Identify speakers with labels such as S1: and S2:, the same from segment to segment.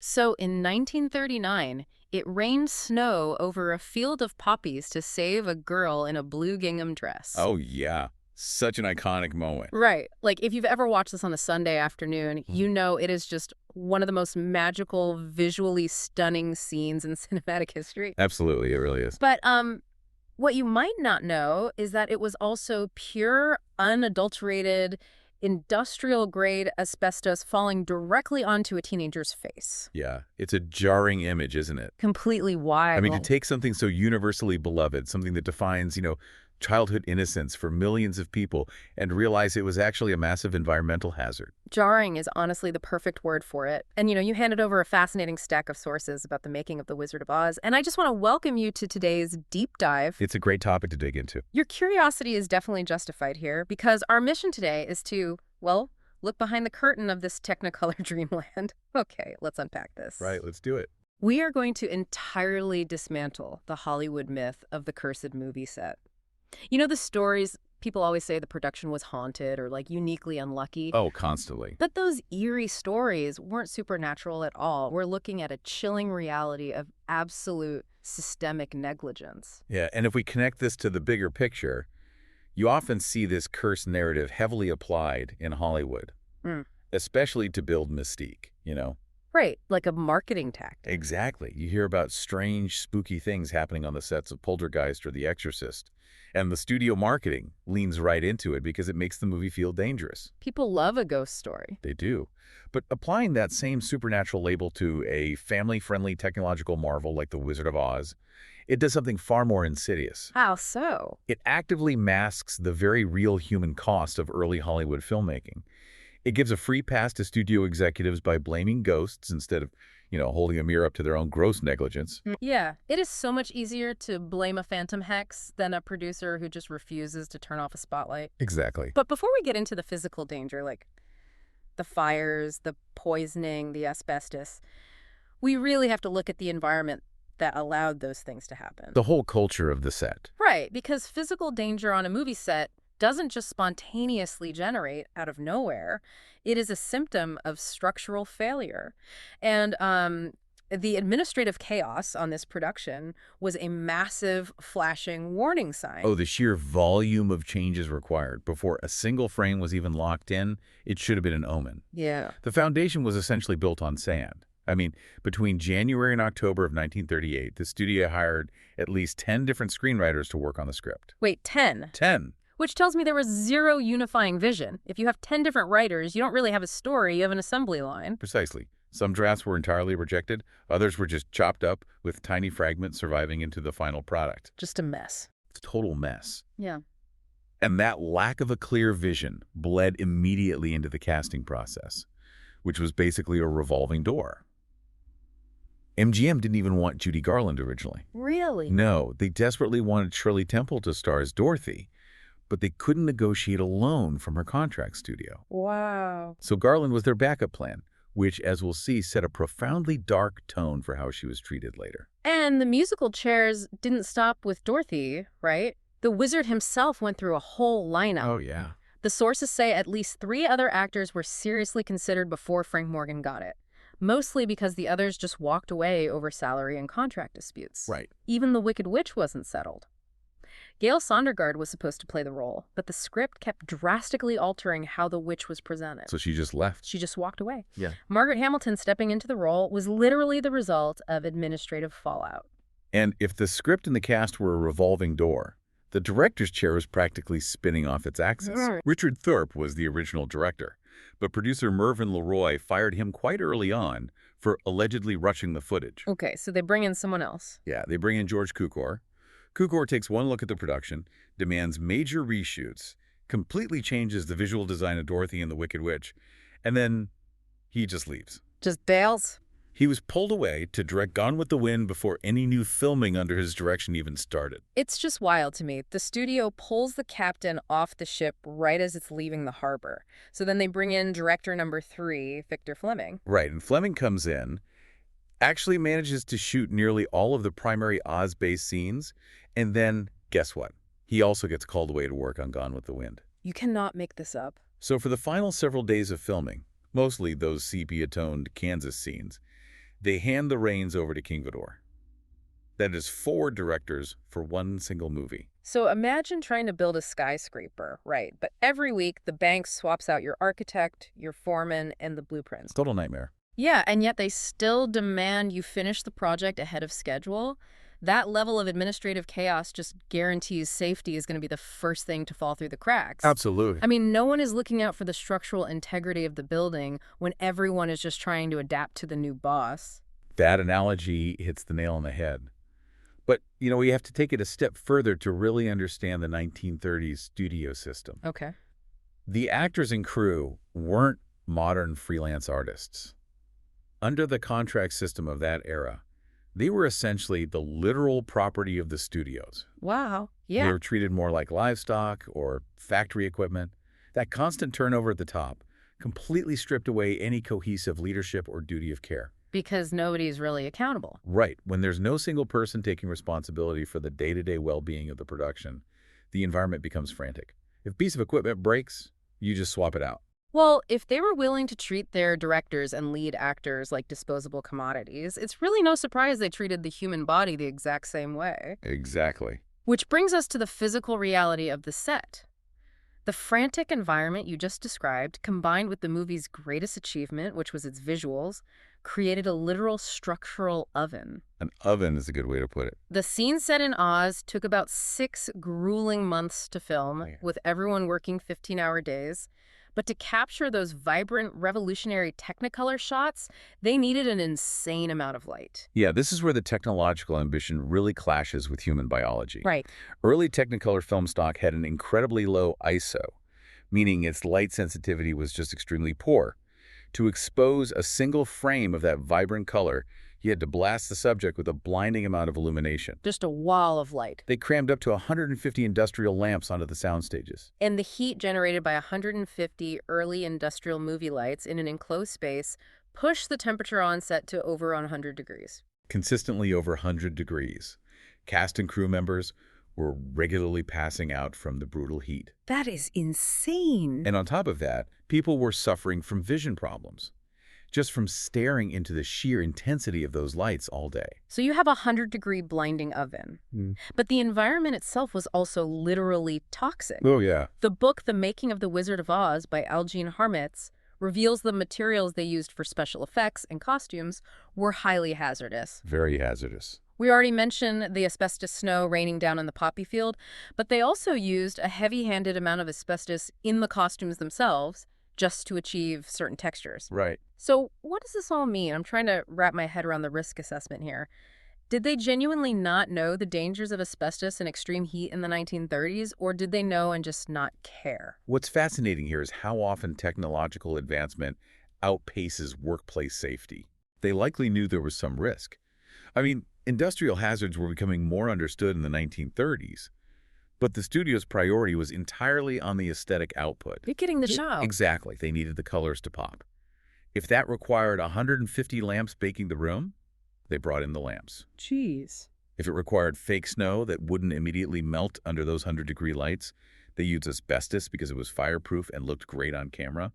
S1: So in 1939, it rained snow over a field of poppies to save a girl in a blue gingham dress.
S2: Oh, yeah. Such an iconic moment.
S1: Right. Like, if you've ever watched this on a Sunday afternoon, you know it is just one of the most magical, visually stunning scenes in cinematic history.
S2: Absolutely, it really is.
S1: But what you might not know is that it was also pure, unadulterated, industrial-grade asbestos falling directly onto a teenager's face.
S2: Yeah, it's a jarring image, isn't it?
S1: Completely
S2: I
S1: wild.
S2: mean, to take something so universally beloved, something that defines, childhood innocence for millions of people, and realize it was actually a massive environmental hazard.
S1: Jarring is honestly the perfect word for it. And, you handed over a fascinating stack of sources about the making of The Wizard of Oz, and I just want to welcome you to today's deep dive.
S2: It's a great topic to dig into.
S1: Your curiosity is definitely justified here, because our mission today is to, well, look behind the curtain of this Technicolor dreamland. Okay, let's unpack this.
S2: Right, let's do it.
S1: We are going to entirely dismantle the Hollywood myth of the cursed movie set. The stories, people always say the production was haunted or uniquely unlucky.
S2: Oh, constantly.
S1: But those eerie stories weren't supernatural at all. We're looking at a chilling reality of absolute systemic negligence.
S2: Yeah, and if we connect this to the bigger picture, you often see this curse narrative heavily applied in Hollywood, especially to build mystique.
S1: Right, like a marketing tactic.
S2: Exactly. You hear about strange, spooky things happening on the sets of Poltergeist or The Exorcist. And the studio marketing leans right into it because it makes the movie feel dangerous.
S1: People love a ghost story.
S2: They do. But applying that same supernatural label to a family-friendly technological marvel like The Wizard of Oz, it does something far more insidious.
S1: How so?
S2: It actively masks the very real human cost of early Hollywood filmmaking. It gives a free pass to studio executives by blaming ghosts instead of, holding a mirror up to their own gross negligence.
S1: Yeah, it is so much easier to blame a phantom hex than a producer who just refuses to turn off a spotlight.
S2: Exactly.
S1: But before we get into the physical danger, like the fires, the poisoning, the asbestos, we really have to look at the environment that allowed those things to happen.
S2: The whole culture of the set.
S1: Right, because physical danger on a movie set doesn't just spontaneously generate out of nowhere. It is a symptom of structural failure. And the administrative chaos on this production was a massive flashing warning sign.
S2: Oh, the sheer volume of changes required before a single frame was even locked in, it should have been an omen.
S1: Yeah.
S2: The foundation was essentially built on sand. I mean, between January and October of 1938, the studio hired at least 10 different screenwriters to work on the script.
S1: Wait, 10?
S2: 10.
S1: Which tells me there was zero unifying vision. If you have 10 different writers, you don't really have a story, you have an assembly line.
S2: Precisely. Some drafts were entirely rejected. Others were just chopped up with tiny fragments surviving into the final product.
S1: Just a mess.
S2: It's a total mess.
S1: Yeah.
S2: And that lack of a clear vision bled immediately into the casting process, which was basically a revolving door. MGM didn't even want Judy Garland originally.
S1: Really?
S2: No, they desperately wanted Shirley Temple to star as Dorothy, but they couldn't negotiate a loan from her contract studio.
S1: Wow.
S2: So Garland was their backup plan, which, as we'll see, set a profoundly dark tone for how she was treated later.
S1: And the musical chairs didn't stop with Dorothy, right? The wizard himself went through a whole lineup.
S2: Oh, yeah.
S1: The sources say at least 3 other actors were seriously considered before Frank Morgan got it, mostly because the others just walked away over salary and contract disputes.
S2: Right.
S1: Even the Wicked Witch wasn't settled. Gail Sondergaard was supposed to play the role, but the script kept drastically altering how the witch was presented.
S2: So she just left.
S1: She just walked away.
S2: Yeah.
S1: Margaret Hamilton stepping into the role was literally the result of administrative fallout.
S2: And if the script and the cast were a revolving door, the director's chair was practically spinning off its axis. Richard Thorpe was the original director, but producer Mervyn LeRoy fired him quite early on for allegedly rushing the footage.
S1: Okay, so they bring in someone else.
S2: Yeah, they bring in George Cukor. Cukor takes one look at the production, demands major reshoots, completely changes the visual design of Dorothy and the Wicked Witch, and then he just leaves.
S1: Just bails?
S2: He was pulled away to direct Gone with the Wind before any new filming under his direction even started.
S1: It's just wild to me. The studio pulls the captain off the ship right as it's leaving the harbor. So then they bring in director number 3, Victor Fleming.
S2: Right, and Fleming comes in, actually manages to shoot nearly all of the primary Oz-based scenes, and then, guess what? He also gets called away to work on Gone with the Wind.
S1: You cannot make this up.
S2: So for the final several days of filming, mostly those sepia-toned Kansas scenes, They hand the reins over to King Vidor. That is 4 directors for one single movie.
S1: So imagine trying to build a skyscraper, right? But every week, the bank swaps out your architect, your foreman, and the blueprints.
S2: Total nightmare.
S1: Yeah, and yet they still demand you finish the project ahead of schedule. That level of administrative chaos just guarantees safety is going to be the first thing to fall through the cracks.
S2: Absolutely.
S1: I mean, no one is looking out for the structural integrity of the building when everyone is just trying to adapt to the new boss.
S2: That analogy hits the nail on the head. But, we have to take it a step further to really understand the 1930s studio system.
S1: Okay.
S2: The actors and crew weren't modern freelance artists. Under the contract system of that era, they were essentially the literal property of the studios.
S1: Wow.
S2: They
S1: Yeah.
S2: were treated more like livestock or factory equipment. That constant turnover at the top completely stripped away any cohesive leadership or duty of care.
S1: Because nobody's really accountable.
S2: Right. When there's no single person taking responsibility for the day-to-day well-being of the production, the environment becomes frantic. If a piece of equipment breaks, you just swap it out.
S1: Well, if they were willing to treat their directors and lead actors like disposable commodities, it's really no surprise they treated the human body the exact same way.
S2: Exactly.
S1: Which brings us to the physical reality of the set. The frantic environment you just described, combined with the movie's greatest achievement, which was its visuals, created a literal structural oven.
S2: An oven is a good way to put it.
S1: The scene set in Oz took about 6 grueling months to film,
S2: Yeah.
S1: with everyone working 15-hour days. But to capture those vibrant, revolutionary Technicolor shots, they needed an insane amount of light.
S2: Yeah, this is where the technological ambition really clashes with human biology.
S1: Right.
S2: Early Technicolor film stock had an incredibly low ISO, meaning its light sensitivity was just extremely poor. To expose a single frame of that vibrant color, you had to blast the subject with a blinding amount of illumination.
S1: Just a wall of light.
S2: They crammed up to 150 industrial lamps onto the sound stages.
S1: And the heat generated by 150 early industrial movie lights in an enclosed space pushed the temperature on set to over 100 degrees.
S2: Consistently over 100 degrees. Cast and crew members were regularly passing out from the brutal heat.
S1: That is insane.
S2: And on top of that, people were suffering from vision problems, just from staring into the sheer intensity of those lights all day.
S1: So you have a 100-degree blinding oven. But the environment itself was also literally toxic.
S2: Oh, yeah.
S1: The book The Making of the Wizard of Oz by Algene Harmitz reveals the materials they used for special effects and costumes were highly hazardous.
S2: Very hazardous.
S1: We already mentioned the asbestos snow raining down in the poppy field, but they also used a heavy-handed amount of asbestos in the costumes themselves just to achieve certain textures.
S2: Right.
S1: So what does this all mean? I'm trying to wrap my head around the risk assessment here. Did they genuinely not know the dangers of asbestos and extreme heat in the 1930s, or did they know and just not care?
S2: What's fascinating here is how often technological advancement outpaces workplace safety. They likely knew there was some risk. I mean, industrial hazards were becoming more understood in the 1930s, but the studio's priority was entirely on the aesthetic output.
S1: You're getting the show.
S2: Exactly. They needed the colors to pop. If that required 150 lamps baking the room, they brought in the lamps.
S1: Jeez.
S2: If it required fake snow that wouldn't immediately melt under those 100-degree lights, they used asbestos because it was fireproof and looked great on camera.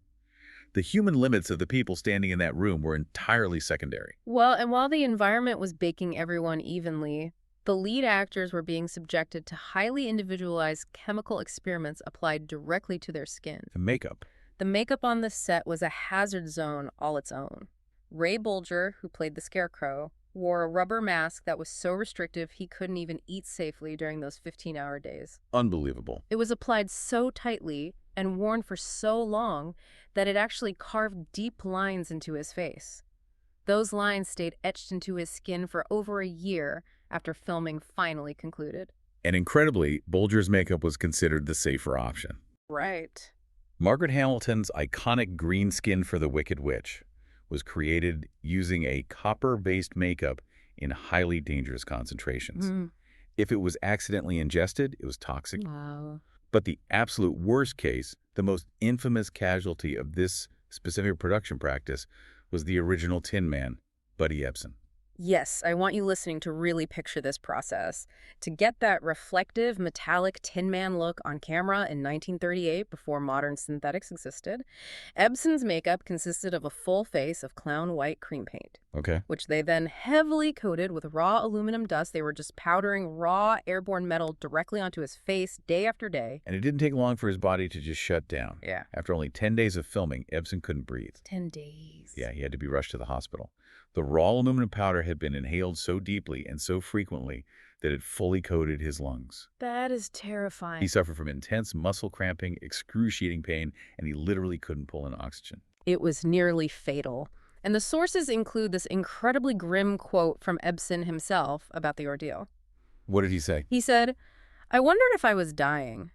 S2: The human limits of the people standing in that room were entirely secondary.
S1: Well, and while the environment was baking everyone evenly, the lead actors were being subjected to highly individualized chemical experiments applied directly to their skin.
S2: The makeup.
S1: The makeup on the set was a hazard zone all its own. Ray Bolger, who played the Scarecrow, wore a rubber mask that was so restrictive he couldn't even eat safely during those 15-hour days.
S2: Unbelievable.
S1: It was applied so tightly and worn for so long that it actually carved deep lines into his face. Those lines stayed etched into his skin for over a year after filming finally concluded.
S2: And incredibly, Bolger's makeup was considered the safer option.
S1: Right.
S2: Margaret Hamilton's iconic green skin for the Wicked Witch was created using a copper-based makeup in highly dangerous concentrations. If it was accidentally ingested, it was toxic.
S1: Wow.
S2: But the absolute worst case, the most infamous casualty of this specific production practice, was the original Tin Man, Buddy Ebsen.
S1: Yes, I want you listening to really picture this process. To get that reflective, metallic Tin Man look on camera in 1938, before modern synthetics existed, Ebsen's makeup consisted of a full face of clown white cream paint,
S2: Okay.
S1: which they then heavily coated with raw aluminum dust. They were just powdering raw airborne metal directly onto his face day after day.
S2: And it didn't take long for his body to just shut down.
S1: Yeah.
S2: After only 10 days of filming, Ebsen couldn't breathe.
S1: 10 days.
S2: Yeah, he had to be rushed to the hospital. The raw aluminum powder had been inhaled so deeply and so frequently that it fully coated his lungs.
S1: That is terrifying.
S2: He suffered from intense muscle cramping, excruciating pain, and he literally couldn't pull in oxygen.
S1: It was nearly fatal. And the sources include this incredibly grim quote from Ebsen himself about the ordeal.
S2: What did he say?
S1: He said, "I wondered if I was dying.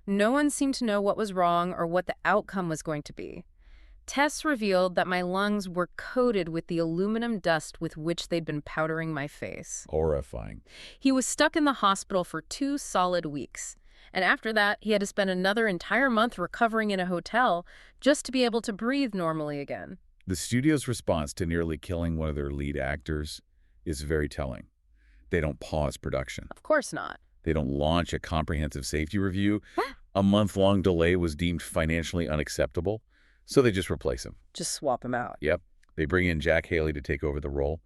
S1: No one seemed to know what was wrong or what the outcome was going to be. Tests revealed that my lungs were coated with the aluminum dust with which they'd been powdering my face."
S2: Horrifying.
S1: He was stuck in the hospital for 2 solid weeks. And after that, he had to spend another entire month recovering in a hotel just to be able to breathe normally again.
S2: The studio's response to nearly killing one of their lead actors is very telling. They don't pause production.
S1: Of course not.
S2: They don't launch a comprehensive safety review. A month-long delay was deemed financially unacceptable, so they just replace him.
S1: Just swap him out.
S2: Yep. They bring in Jack Haley to take over the role.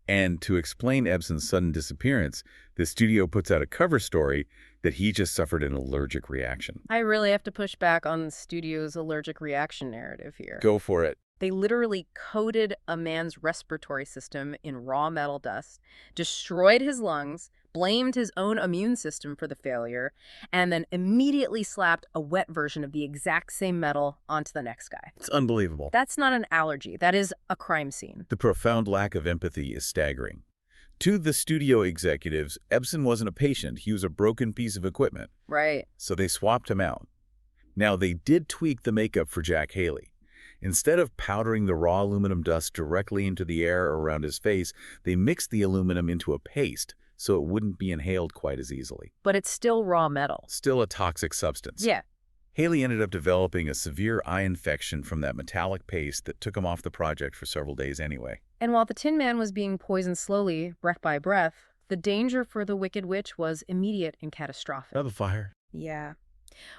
S2: And to explain Ebsen's sudden disappearance, the studio puts out a cover story that he just suffered an allergic reaction.
S1: I really have to push back on the studio's allergic reaction narrative here.
S2: Go for it.
S1: They literally coated a man's respiratory system in raw metal dust, destroyed his lungs, blamed his own immune system for the failure, and then immediately slapped a wet version of the exact same metal onto the next guy.
S2: It's unbelievable.
S1: That's not an allergy. That is a crime scene.
S2: The profound lack of empathy is staggering. To the studio executives, Ebsen wasn't a patient. He was a broken piece of equipment.
S1: Right.
S2: So they swapped him out. Now, they did tweak the makeup for Jack Haley. Instead of powdering the raw aluminum dust directly into the air around his face, they mixed the aluminum into a paste so it wouldn't be inhaled quite as easily.
S1: But it's still raw metal.
S2: Still a toxic substance.
S1: Yeah.
S2: Haley ended up developing a severe eye infection from that metallic paste that took him off the project for several days anyway.
S1: And while the Tin Man was being poisoned slowly, breath by breath, the danger for the Wicked Witch was immediate and catastrophic.
S2: Another fire.
S1: Yeah.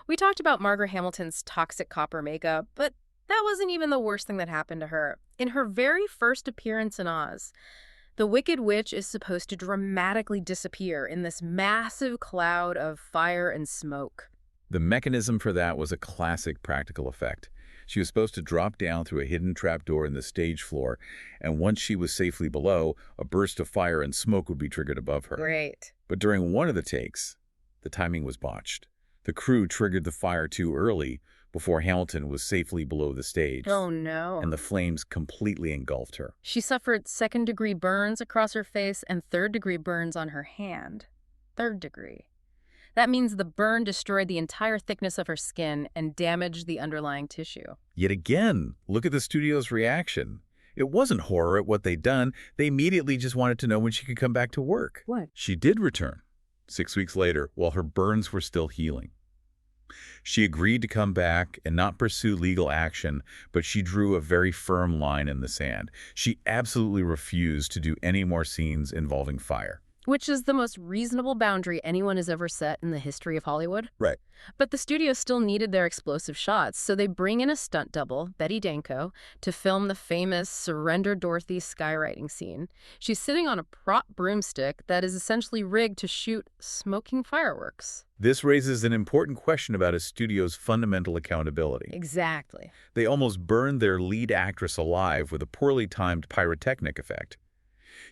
S1: We talked about Margaret Hamilton's toxic copper makeup, but that wasn't even the worst thing that happened to her. In her very first appearance in Oz, the Wicked Witch is supposed to dramatically disappear in this massive cloud of fire and smoke.
S2: The mechanism for that was a classic practical effect. She was supposed to drop down through a hidden trapdoor in the stage floor, and once she was safely below, a burst of fire and smoke would be triggered above her.
S1: Great.
S2: But during one of the takes, the timing was botched. The crew triggered the fire too early before Hamilton was safely below the stage.
S1: Oh, no.
S2: And the flames completely engulfed her.
S1: She suffered second-degree burns across her face and third-degree burns on her hand. Third degree. That means the burn destroyed the entire thickness of her skin and damaged the underlying tissue.
S2: Yet again, look at the studio's reaction. It wasn't horror at what they'd done. They immediately just wanted to know when she could come back to work.
S1: What?
S2: She did return 6 weeks later while her burns were still healing. She agreed to come back and not pursue legal action, but she drew a very firm line in the sand. She absolutely refused to do any more scenes involving fire.
S1: Which is the most reasonable boundary anyone has ever set in the history of Hollywood.
S2: Right.
S1: But the studio still needed their explosive shots, so they bring in a stunt double, Betty Danko, to film the famous Surrender Dorothy skywriting scene. She's sitting on a prop broomstick that is essentially rigged to shoot smoking fireworks.
S2: This raises an important question about a studio's fundamental accountability.
S1: Exactly.
S2: They almost burned their lead actress alive with a poorly timed pyrotechnic effect.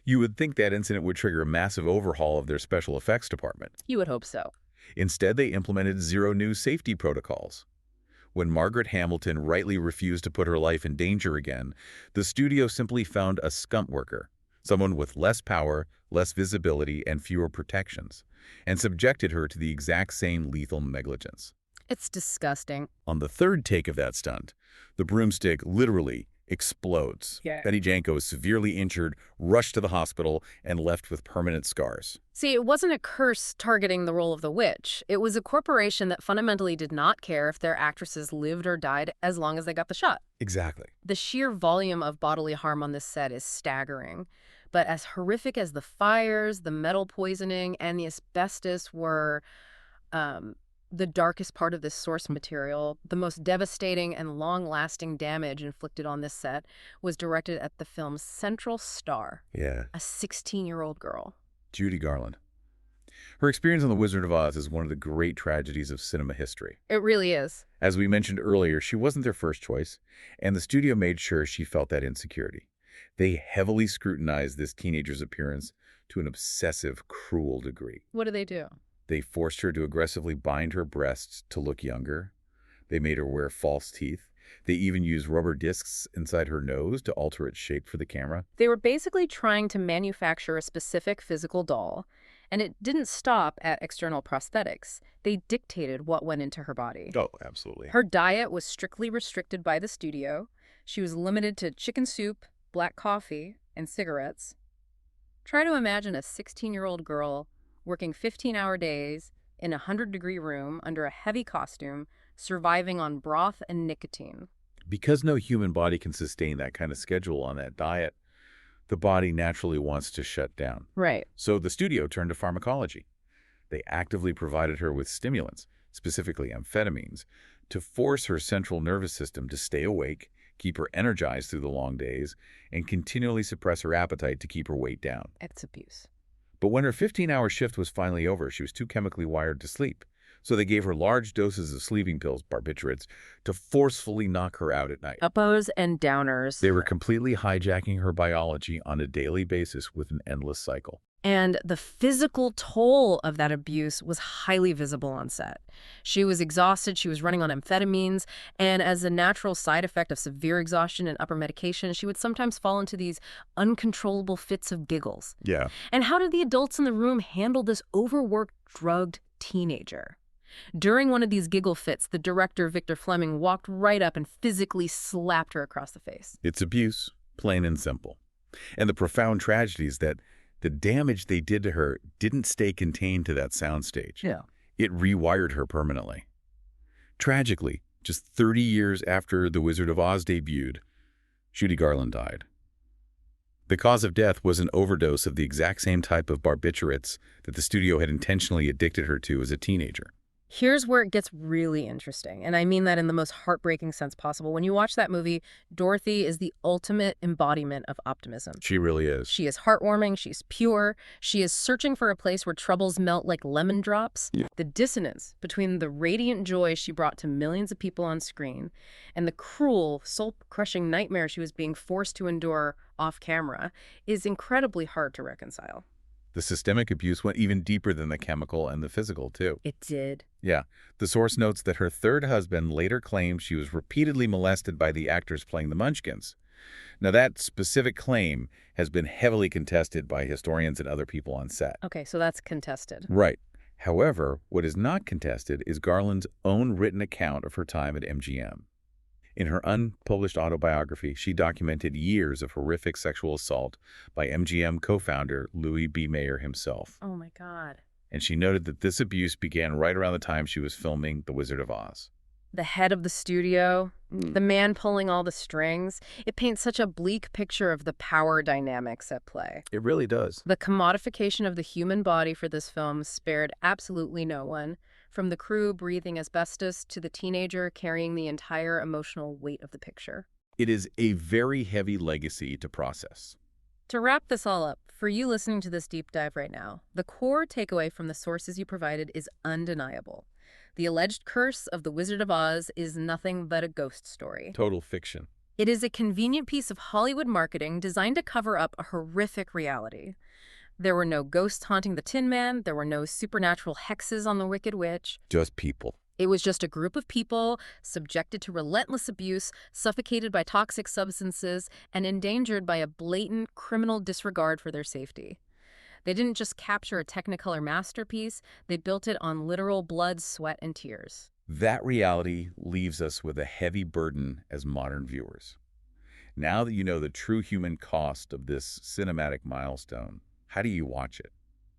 S2: You would think that incident would trigger a massive overhaul of their special effects department.
S1: You would hope so.
S2: Instead, they implemented zero new safety protocols. When Margaret Hamilton rightly refused to put her life in danger again, the studio simply found a stunt worker, someone with less power, less visibility, and fewer protections, and subjected her to the exact same lethal negligence.
S1: It's disgusting.
S2: On the third take of that stunt, the broomstick literally explodes.
S1: Yeah.
S2: Betty Janko is severely injured, rushed to the hospital, and left with permanent scars.
S1: See, it wasn't a curse targeting the role of the witch. It was a corporation that fundamentally did not care if their actresses lived or died as long as they got the shot.
S2: Exactly.
S1: The sheer volume of bodily harm on this set is staggering. But as horrific as the fires, the metal poisoning, and the asbestos were um, the darkest part of this source material, the most devastating and long-lasting damage inflicted on this set was directed at the film's central star,
S2: Yeah.
S1: a 16-year-old girl.
S2: Judy Garland. Her experience on The Wizard of Oz is one of the great tragedies of cinema history.
S1: It really is.
S2: As we mentioned earlier, she wasn't their first choice, and the studio made sure she felt that insecurity. They heavily scrutinized this teenager's appearance to an obsessive, cruel degree.
S1: What do they do?
S2: They forced her to aggressively bind her breasts to look younger. They made her wear false teeth. They even used rubber discs inside her nose to alter its shape for the camera.
S1: They were basically trying to manufacture a specific physical doll, and it didn't stop at external prosthetics. They dictated what went into her body.
S2: Oh, absolutely.
S1: Her diet was strictly restricted by the studio. She was limited to chicken soup, black coffee, and cigarettes. Try to imagine a 16-year-old girl working 15-hour days in a 100-degree room under a heavy costume, surviving on broth and nicotine.
S2: Because no human body can sustain that kind of schedule on that diet, the body naturally wants to shut down.
S1: Right.
S2: So the studio turned to pharmacology. They actively provided her with stimulants, specifically amphetamines, to force her central nervous system to stay awake, keep her energized through the long days, and continually suppress her appetite to keep her weight down.
S1: It's abuse.
S2: But when her 15-hour shift was finally over, she was too chemically wired to sleep. So they gave her large doses of sleeping pills, barbiturates, to forcefully knock her out at night.
S1: Uppos and downers.
S2: They were completely hijacking her biology on a daily basis with an endless cycle.
S1: And the physical toll of that abuse was highly visible on set. She was exhausted, she was running on amphetamines, and as a natural side effect of severe exhaustion and upper medication, she would sometimes fall into these uncontrollable fits of giggles.
S2: Yeah.
S1: And how did the adults in the room handle this overworked, drugged teenager? During one of these giggle fits, the director, Victor Fleming, walked right up and physically slapped her across the face.
S2: It's abuse, plain and simple. And the profound tragedy is that the damage they did to her didn't stay contained to that soundstage.
S1: Yeah.
S2: It rewired her permanently. Tragically, just 30 years after The Wizard of Oz debuted, Judy Garland died. The cause of death was an overdose of the exact same type of barbiturates that the studio had intentionally addicted her to as a teenager.
S1: Here's where it gets really interesting, and I mean that in the most heartbreaking sense possible. When you watch that movie, Dorothy is the ultimate embodiment of optimism.
S2: She really is.
S1: She is heartwarming, she's pure, she is searching for a place where troubles melt like lemon drops.
S2: Yeah.
S1: The dissonance between the radiant joy she brought to millions of people on screen and the cruel, soul-crushing nightmare she was being forced to endure off-camera is incredibly hard to reconcile.
S2: The systemic abuse went even deeper than the chemical and the physical, too.
S1: It did.
S2: Yeah. The source notes that her third husband later claimed she was repeatedly molested by the actors playing the Munchkins. Now, that specific claim has been heavily contested by historians and other people on set.
S1: Okay, so that's contested.
S2: Right. However, what is not contested is Garland's own written account of her time at MGM. In her unpublished autobiography, she documented years of horrific sexual assault by MGM co-founder Louis B. Mayer himself.
S1: Oh my God.
S2: And she noted that this abuse began right around the time she was filming The Wizard of Oz.
S1: The head of the studio, the man pulling all the strings, it paints such a bleak picture of the power dynamics at play.
S2: It really does.
S1: The commodification of the human body for this film spared absolutely no one, from the crew breathing asbestos to the teenager carrying the entire emotional weight of the picture.
S2: It is a very heavy legacy to process.
S1: To wrap this all up, for you listening to this deep dive right now, the core takeaway from the sources you provided is undeniable. The alleged curse of the Wizard of Oz is nothing but a ghost story.
S2: Total fiction.
S1: It is a convenient piece of Hollywood marketing designed to cover up a horrific reality. There were no ghosts haunting the Tin Man. There were no supernatural hexes on the Wicked Witch.
S2: Just people.
S1: It was just a group of people subjected to relentless abuse, suffocated by toxic substances, and endangered by a blatant criminal disregard for their safety. They didn't just capture a Technicolor masterpiece, they built it on literal blood, sweat, and tears.
S2: That reality leaves us with a heavy burden as modern viewers. Now that you know the true human cost of this cinematic milestone, how do you watch it?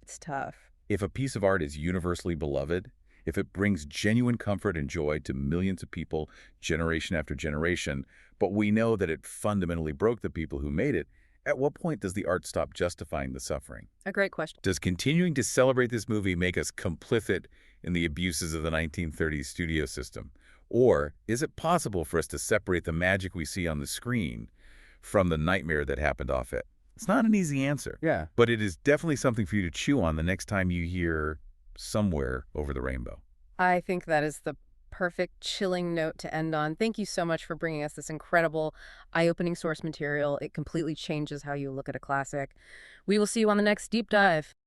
S1: It's tough.
S2: If a piece of art is universally beloved, if it brings genuine comfort and joy to millions of people generation after generation, but we know that it fundamentally broke the people who made it, At what point does the art stop justifying the suffering?
S1: A great question.
S2: Does continuing to celebrate this movie make us complicit in the abuses of the 1930s studio system? Or is it possible for us to separate the magic we see on the screen from the nightmare that happened off it? It's not an easy answer.
S3: Yeah.
S2: But it is definitely something for you to chew on the next time you hear "Somewhere Over the Rainbow."
S1: I think that is the perfect chilling note to end on. Thank you so much for bringing us this incredible, eye-opening source material. It completely changes how you look at a classic. We will see you on the next deep dive.